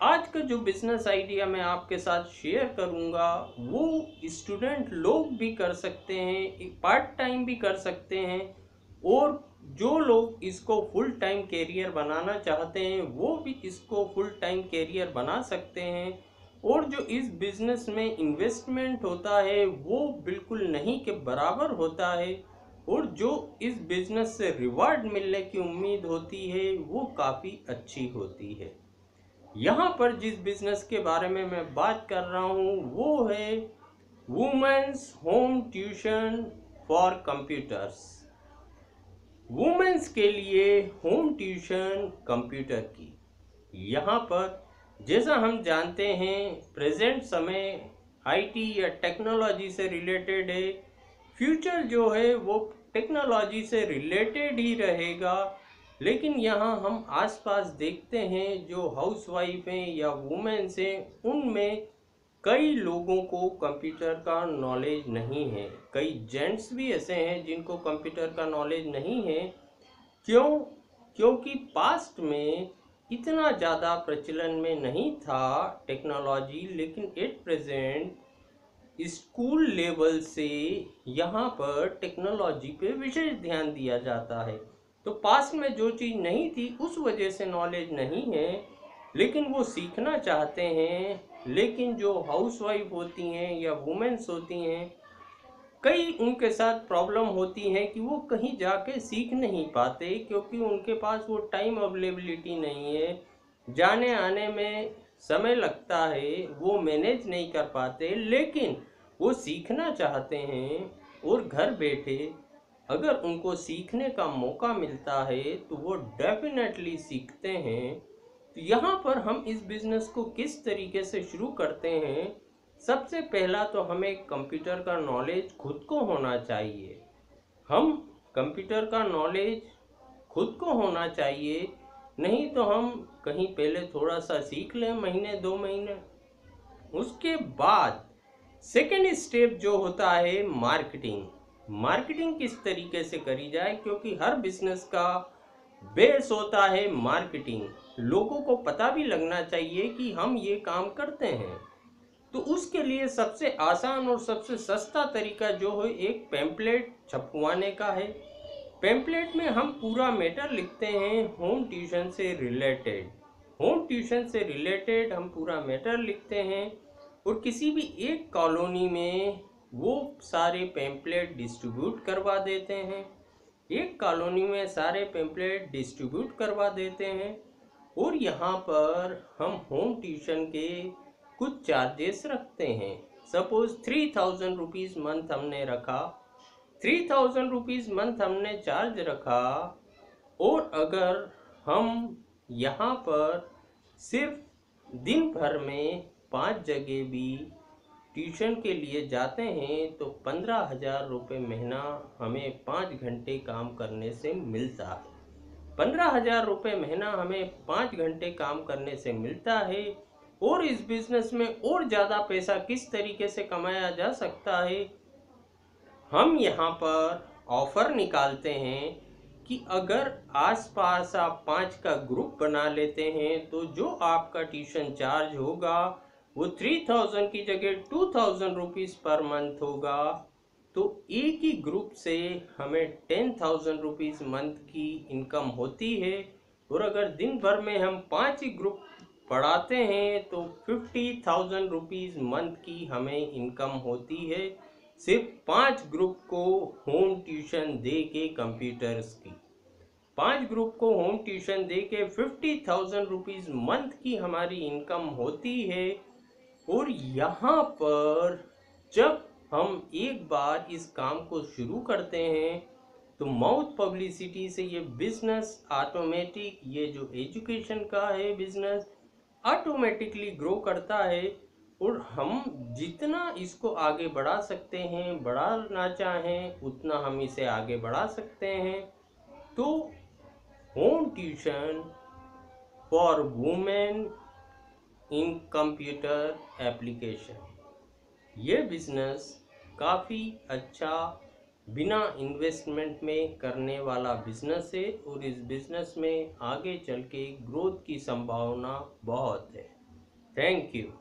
आज का जो बिजनेस आइडिया मैं आपके साथ शेयर करूंगा वो स्टूडेंट लोग भी कर सकते हैं, एक पार्ट टाइम भी कर सकते हैं। और जो लोग इसको फुल टाइम कैरियर बनाना चाहते हैं वो भी इसको फुल टाइम कैरियर बना सकते हैं। और जो इस बिजनेस में इन्वेस्टमेंट होता है वो बिल्कुल नहीं के बराबर होता है। और जो इस बिजनेस से रिवार्ड मिलने की उम्मीद होती है वो काफ़ी अच्छी होती है। यहाँ पर जिस बिजनेस के बारे में मैं बात कर रहा हूँ वो है women's home tuition for computers. Women's के लिए होम ट्यूशन कंप्यूटर की। यहाँ पर जैसा हम जानते हैं प्रेजेंट समय आईटी या टेक्नोलॉजी से रिलेटेड है। फ्यूचर जो है वो टेक्नोलॉजी से रिलेटेड ही रहेगा। लेकिन यहाँ हम आसपास देखते हैं जो हाउसवाइफ हैं या वुमेन्स हैं उनमें कई लोगों को कंप्यूटर का नॉलेज नहीं है। कई जेंट्स भी ऐसे हैं जिनको कंप्यूटर का नॉलेज नहीं है। क्यों? क्योंकि पास्ट में इतना ज़्यादा प्रचलन में नहीं था टेक्नोलॉजी, लेकिन एट प्रेजेंट स्कूल लेवल से यहाँ पर टेक्नोलॉजी पे विशेष ध्यान दिया जाता है। तो पास्ट में जो चीज़ नहीं थी उस वजह से नॉलेज नहीं है, लेकिन वो सीखना चाहते हैं। लेकिन जो हाउसवाइफ होती हैं या वुमेन्स होती हैं कई उनके साथ प्रॉब्लम होती है कि वो कहीं जाके सीख नहीं पाते क्योंकि उनके पास वो टाइम अवेलेबिलिटी नहीं है। जाने आने में समय लगता है, वो मैनेज नहीं कर पाते। लेकिन वो सीखना चाहते हैं और घर बैठे अगर उनको सीखने का मौका मिलता है तो वो डेफिनेटली सीखते हैं। तो यहाँ पर हम इस बिज़नेस को किस तरीके से शुरू करते हैं। सबसे पहला तो हमें कंप्यूटर का नॉलेज खुद को होना चाहिए। हम कंप्यूटर का नॉलेज खुद को होना चाहिए। नहीं तो हम कहीं पहले थोड़ा सा सीख लें, महीने 2 महीने। उसके बाद सेकेंड स्टेप जो होता है मार्केटिंग। मार्केटिंग किस तरीके से करी जाए, क्योंकि हर बिजनेस का बेस होता है मार्केटिंग। लोगों को पता भी लगना चाहिए कि हम ये काम करते हैं। तो उसके लिए सबसे आसान और सबसे सस्ता तरीका जो है एक पैम्पलेट छपवाने का है। पैम्पलेट में हम पूरा मैटर लिखते हैं होम ट्यूशन से रिलेटेड। होम ट्यूशन से रिलेटेड हम पूरा मैटर लिखते हैं और किसी भी एक कॉलोनी में वो सारे पैम्पलेट डिस्ट्रीब्यूट करवा देते हैं। एक कॉलोनी में सारे पैम्पलेट डिस्ट्रीब्यूट करवा देते हैं। और यहाँ पर हम होम ट्यूशन के कुछ चार्जेस रखते हैं। सपोज 3000 रुपीज़ मंथ हमने रखा, 3000 रुपीज़ मंथ हमने चार्ज रखा। और अगर हम यहाँ पर सिर्फ दिन भर में 5 जगह भी ट्यूशन के लिए जाते हैं तो 15,000 रुपये महीना हमें 5 घंटे काम करने से मिलता है। 15,000 रुपये महीना हमें 5 घंटे काम करने से मिलता है। और इस बिजनेस में और ज़्यादा पैसा किस तरीके से कमाया जा सकता है, हम यहाँ पर ऑफर निकालते हैं कि अगर आसपास आप 5 का ग्रुप बना लेते हैं तो जो आपका ट्यूशन चार्ज होगा वो 3000 की जगह 2000 रुपीज़ पर मंथ होगा। तो एक ही ग्रुप से हमें 10,000 रुपीज़ मंथ की इनकम होती है। और अगर दिन भर में हम 5 ही ग्रुप पढ़ाते हैं तो 50,000 रुपीज़ मंथ की हमें इनकम होती है, सिर्फ 5 ग्रुप को होम ट्यूशन दे के कंप्यूटर्स की। 5 ग्रुप को होम ट्यूशन दे के 50,000 रुपीज़ मंथ की हमारी इनकम होती है। और यहाँ पर जब हम एक बार इस काम को शुरू करते हैं तो माउथ पब्लिसिटी से ये बिजनेस ऑटोमेटिक, ये जो एजुकेशन का है बिजनेस ऑटोमेटिकली ग्रो करता है। और हम जितना इसको आगे बढ़ा सकते हैं, बढ़ाना चाहें उतना हम इसे आगे बढ़ा सकते हैं। तो home tuition for women in computer application, ये बिजनेस काफ़ी अच्छा बिना इन्वेस्टमेंट में करने वाला बिजनेस है। और इस बिजनेस में आगे चल के ग्रोथ की संभावना बहुत है। Thank you.